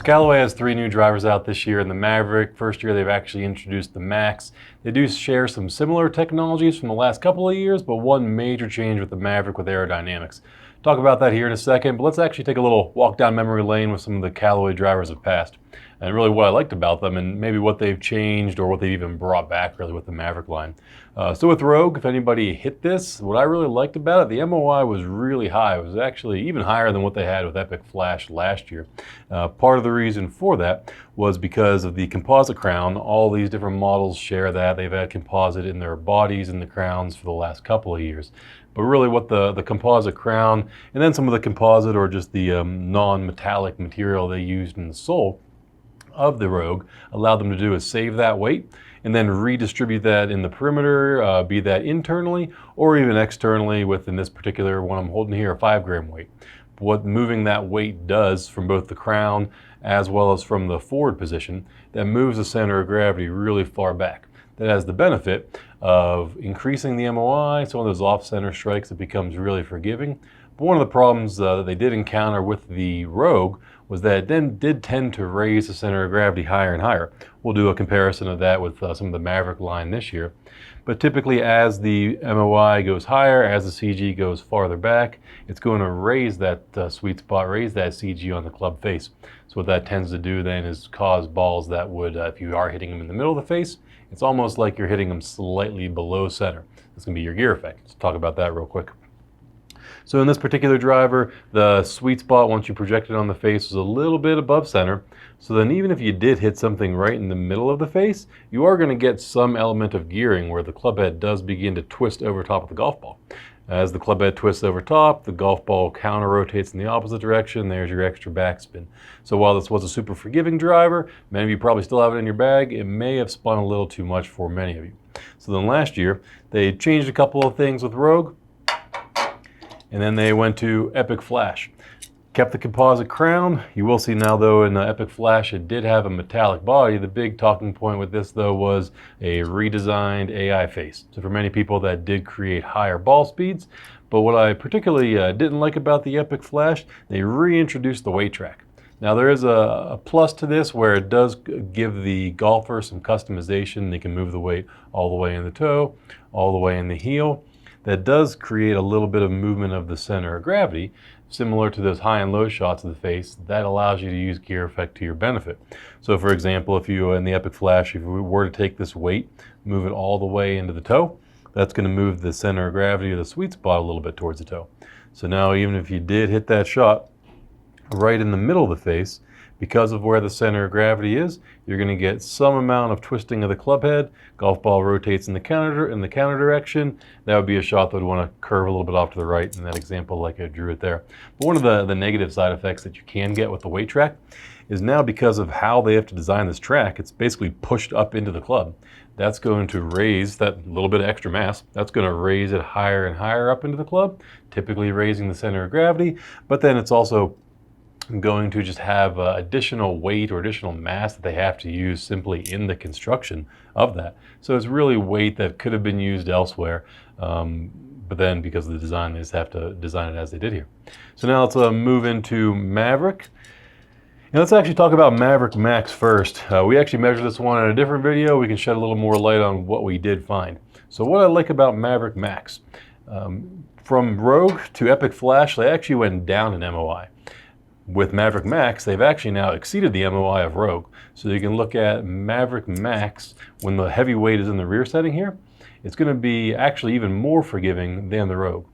So Callaway has 3 new drivers out this year in the Maverick. First year they've actually introduced the Max. They do share some similar technologies from the last couple of years, but one major change with the Maverick with aerodynamics. Talk about that here in a second, but let's actually take a little walk down memory lane with some of the Callaway drivers of past. And really what I liked about them and maybe what they've changed or what they've even brought back really with the Maverick line. So with Rogue, if anybody hit this, what I really liked about it, the MOI was really high. It was actually even higher than what they had with Epic Flash last year. Part of the reason for that was because of the composite crown. All these different models share that. They've had composite in their bodies and the crowns for the last couple of years. But really what the composite crown and then some of the composite or just the non-metallic material they used in the sole of the Rogue allowed them to do is save that weight and then redistribute that in the perimeter, be that internally or even externally with, in this particular one I'm holding here, a 5-gram weight. What moving that weight does from both the crown as well as from the forward position, that moves the center of gravity really far back. That has the benefit of increasing the MOI, some of those off-center strikes, it becomes really forgiving. But one of the problems that they did encounter with the Rogue was that it then did tend to raise the center of gravity higher and higher. We'll do a comparison of that with some of the Maverick line this year. But typically as the MOI goes higher, as the CG goes farther back, it's going to raise that sweet spot, raise that CG on the club face. So what that tends to do then is cause balls that would, if you are hitting them in the middle of the face, it's almost like you're hitting them slightly below center. That's going to be your gear effect. Let's talk about that real quick. So in this particular driver, the sweet spot once you project it on the face was a little bit above center. So then even if you did hit something right in the middle of the face, you are going to get some element of gearing where the club head does begin to twist over top of the golf ball. As the club head twists over top, the golf ball counter rotates in the opposite direction. There's your extra backspin. So while this was a super forgiving driver, many of you probably still have it in your bag, it may have spun a little too much for many of you. So then last year, they changed a couple of things with Rogue. And then they went to Epic Flash. Kept the composite crown. You will see now though in Epic Flash it did have a metallic body. The big talking point with this though was a redesigned AI face. So for many people that did create higher ball speeds. But what I particularly didn't like about the Epic Flash, they reintroduced the weight track. Now there is a plus to this where it does give the golfer some customization. They can move the weight all the way in the toe, all the way in the heel. That does create a little bit of movement of the center of gravity, similar to those high and low shots of the face. That allows you to use gear effect to your benefit. So for example, if you, in the Epic Flash, if we were to take this weight, move it all the way into the toe, that's going to move the center of gravity of the sweet spot a little bit towards the toe. So now even if you did hit that shot right in the middle of the face, because of where the center of gravity is, you're going to get some amount of twisting of the club head. Golf ball rotates in the counter direction. That would be a shot that would want to curve a little bit off to the right in that example like I drew it there. But one of the negative side effects that you can get with the weight track is now because of how they have to design this track, it's basically pushed up into the club. That's going to raise that little bit of extra mass. That's going to raise it higher and higher up into the club, typically raising the center of gravity. But then it's also going to just have additional weight or additional mass that they have to use simply in the construction of that. So it's really weight that could have been used elsewhere, but then because of the design, they just have to design it as they did here. So now let's move into Maverick. And let's actually talk about Maverick Max first. We actually measured this one in a different video. We can shed a little more light on what we did find. So what I like about Maverick Max, from Rogue to Epic Flash, they actually went down in MOI. With Maverick Max, they've actually now exceeded the MOI of Rogue. So you can look at Maverick Max when the heavy weight is in the rear setting here. It's going to be actually even more forgiving than the Rogue.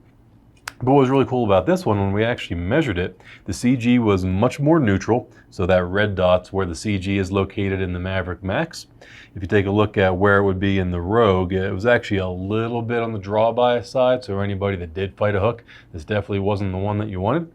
But what was really cool about this one, when we actually measured it, the CG was much more neutral. So that red dot's where the CG is located in the Maverick Max. If you take a look at where it would be in the Rogue, it was actually a little bit on the draw bias side. So anybody that did fight a hook, this definitely wasn't the one that you wanted.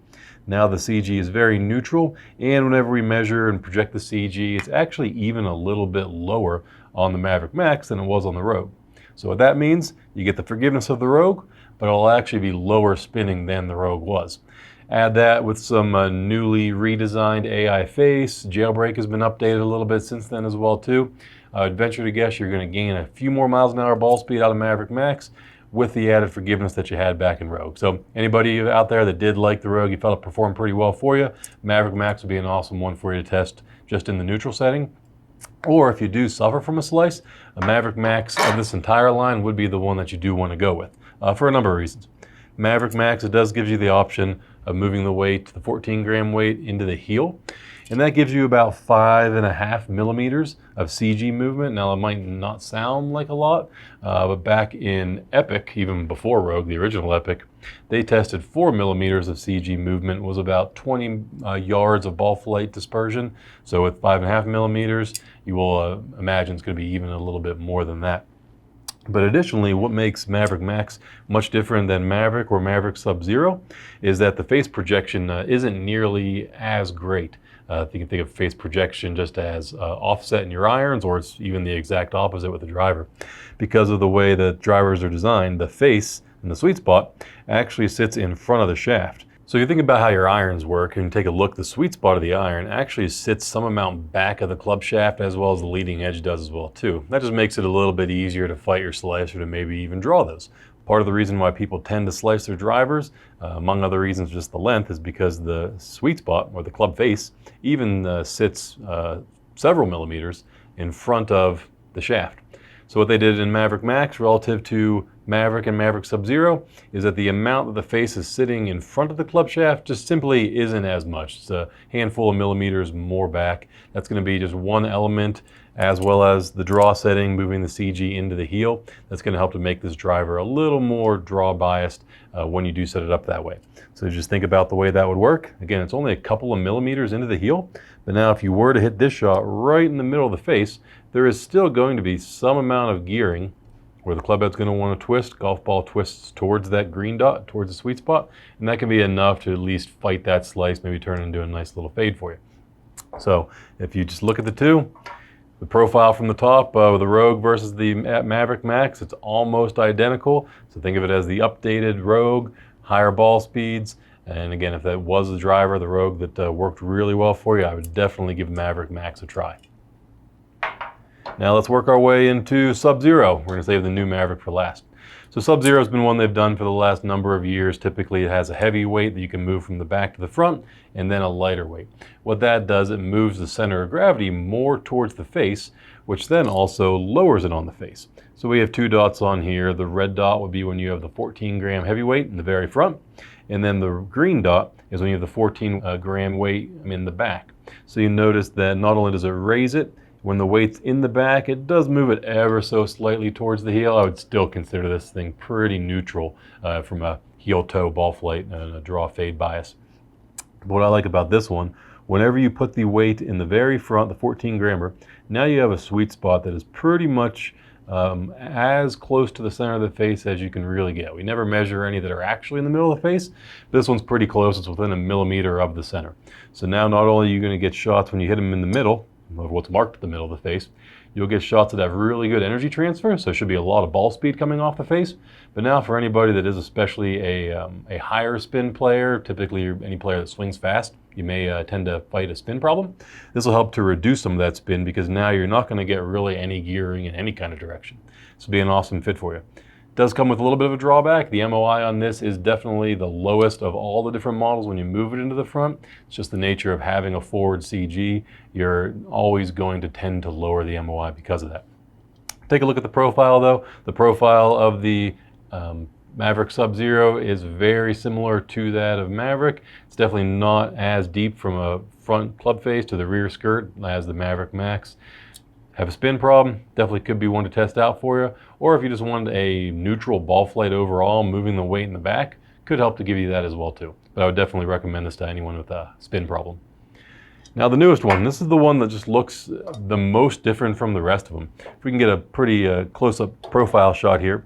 Now the CG is very neutral, and whenever we measure and project the CG, it's actually even a little bit lower on the Maverick Max than it was on the Rogue. So what that means, you get the forgiveness of the Rogue, but it'll actually be lower spinning than the Rogue was. Add that with some newly redesigned AI face. Jailbreak has been updated a little bit since then as well too. I'd venture to guess you're going to gain a few more miles an hour ball speed out of Maverick Max, with the added forgiveness that you had back in Rogue. So anybody out there that did like the Rogue, you felt it performed pretty well for you, Maverick Max would be an awesome one for you to test just in the neutral setting. Or if you do suffer from a slice, a Maverick Max of this entire line would be the one that you do want to go with for a number of reasons. Maverick Max, it does give you the option of moving the weight, the 14 gram weight, into the heel. And that gives you about 5.5 millimeters of CG movement. Now, it might not sound like a lot, but back in Epic, even before Rogue, the original Epic, they tested 4 millimeters of CG movement, was about 20 yards of ball flight dispersion. So with 5.5 millimeters, you will imagine it's going to be even a little bit more than that. But additionally, what makes Maverick Max much different than Maverick or Maverick Sub Zero is that the face projection isn't nearly as great. You can think of face projection just as offset in your irons, or it's even the exact opposite with the driver. Because of the way that drivers are designed, the face in the sweet spot actually sits in front of the shaft. So you think about how your irons work and take a look, the sweet spot of the iron actually sits some amount back of the club shaft, as well as the leading edge does as well too. That just makes it a little bit easier to fight your slice or to maybe even draw those. Part of the reason why people tend to slice their drivers, among other reasons just the length, is because the sweet spot, or the club face, even sits several millimeters in front of the shaft. So what they did in Maverick Max relative to Maverick and Maverick Sub Zero is that the amount that the face is sitting in front of the club shaft just simply isn't as much. It's a handful of millimeters more back. That's going to be just one element, as well as the draw setting, moving the CG into the heel. That's going to help to make this driver a little more draw biased when you do set it up that way. So just think about the way that would work. Again, it's only a couple of millimeters into the heel, but now if you were to hit this shot right in the middle of the face, there is still going to be some amount of gearing where the club head's going to want to twist. Golf ball twists towards that green dot, towards the sweet spot, and that can be enough to at least fight that slice, maybe turn it into a nice little fade for you. So if you just look at the two, the profile from the top with the Rogue versus the Maverick Max, it's almost identical. So think of it as the updated Rogue, higher ball speeds. And again, if that was the driver, the Rogue, that worked really well for you, I would definitely give Maverick Max a try. Now let's work our way into Sub Zero. We're going to save the new Maverick for last. So Sub Zero has been one they've done for the last number of years. Typically it has a heavy weight that you can move from the back to the front, and then a lighter weight. What that does, it moves the center of gravity more towards the face, which then also lowers it on the face. So we have two dots on here. The red dot would be when you have the 14 gram heavyweight in the very front, and then the green dot is when you have the 14 gram weight in the back. So you notice that not only does it raise it, when the weight's in the back, it does move it ever so slightly towards the heel. I would still consider this thing pretty neutral from a heel-toe ball flight and a draw fade bias. But what I like about this one, whenever you put the weight in the very front, the 14 grammer, now you have a sweet spot that is pretty much as close to the center of the face as you can really get. We never measure any that are actually in the middle of the face. This one's pretty close. It's within a millimeter of the center. So now not only are you going to get shots when you hit them in the middle, of what's marked at the middle of the face, you'll get shots that have really good energy transfer, so there should be a lot of ball speed coming off the face. But now for anybody that is especially a higher spin player, typically any player that swings fast, you may tend to fight a spin problem. This will help to reduce some of that spin, because now you're not going to get really any gearing in any kind of direction. This will be an awesome fit for you. It does come with a little bit of a drawback. The MOI on this is definitely the lowest of all the different models when you move it into the front. It's just the nature of having a forward CG. You're always going to tend to lower the MOI because of that. Take a look at the profile though. The profile of the Maverick Sub Zero is very similar to that of Maverick. It's definitely not as deep from a front club face to the rear skirt as the Maverick Max. Have a spin problem, definitely could be one to test out for you. Or if you just wanted a neutral ball flight overall, moving the weight in the back, could help to give you that as well too. But I would definitely recommend this to anyone with a spin problem. Now the newest one, this is the one that just looks the most different from the rest of them. If we can get a pretty close-up profile shot here,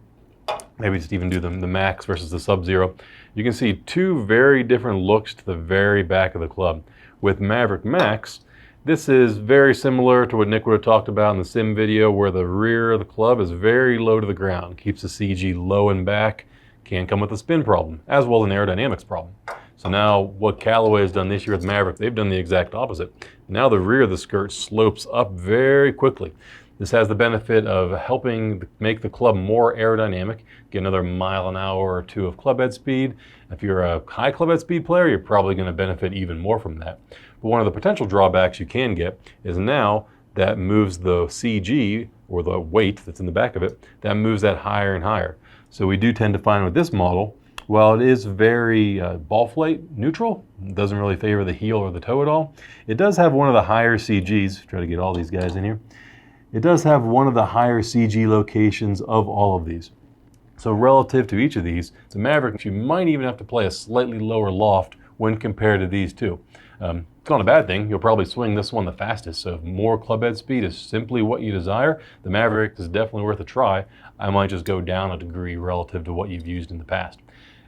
maybe just even do the Max versus the Sub Zero, you can see two very different looks to the very back of the club. With Maverick Max, this is very similar to what Nick would have talked about in the sim video, where the rear of the club is very low to the ground, keeps the CG low and back, can come with a spin problem, as well as an aerodynamics problem. So now what Callaway has done this year with Maverick, they've done the exact opposite. Now the rear of the skirt slopes up very quickly. This has the benefit of helping make the club more aerodynamic, get another mile an hour or two of club head speed. If you're a high club head speed player, you're probably going to benefit even more from that. But one of the potential drawbacks you can get is now that moves the CG, or the weight that's in the back of it, that moves that higher and higher. So we do tend to find with this model, while it is very ball flight neutral, it doesn't really favor the heel or the toe at all, it does have one of the higher CGs. Try to get all these guys in here. It does have one of the higher CG locations of all of these. So relative to each of these, the Maverick, you might even have to play a slightly lower loft when compared to these two. It's not a bad thing. You'll probably swing this one the fastest. So if more club head speed is simply what you desire, the Maverick is definitely worth a try. I might just go down a degree relative to what you've used in the past.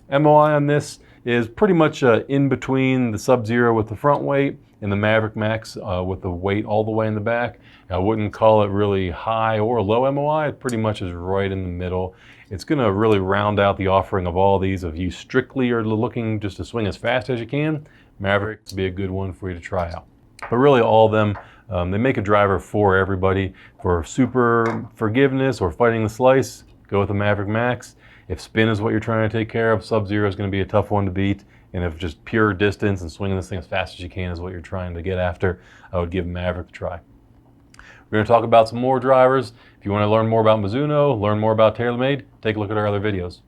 MOI on this is pretty much in between the Sub Zero with the front weight and the Maverick Max with the weight all the way in the back. I wouldn't call it really high or low MOI. It pretty much is right in the middle. It's going to really round out the offering of all these. If you strictly are looking just to swing as fast as you can, Maverick would be a good one for you to try out. But really all of them, they make a driver for everybody. For super forgiveness or fighting the slice, go with the Maverick Max. If spin is what you're trying to take care of, Sub Zero is going to be a tough one to beat. And if just pure distance and swinging this thing as fast as you can is what you're trying to get after, I would give Maverick a try. We're going to talk about some more drivers. If you want to learn more about Mizuno, learn more about TaylorMade, take a look at our other videos.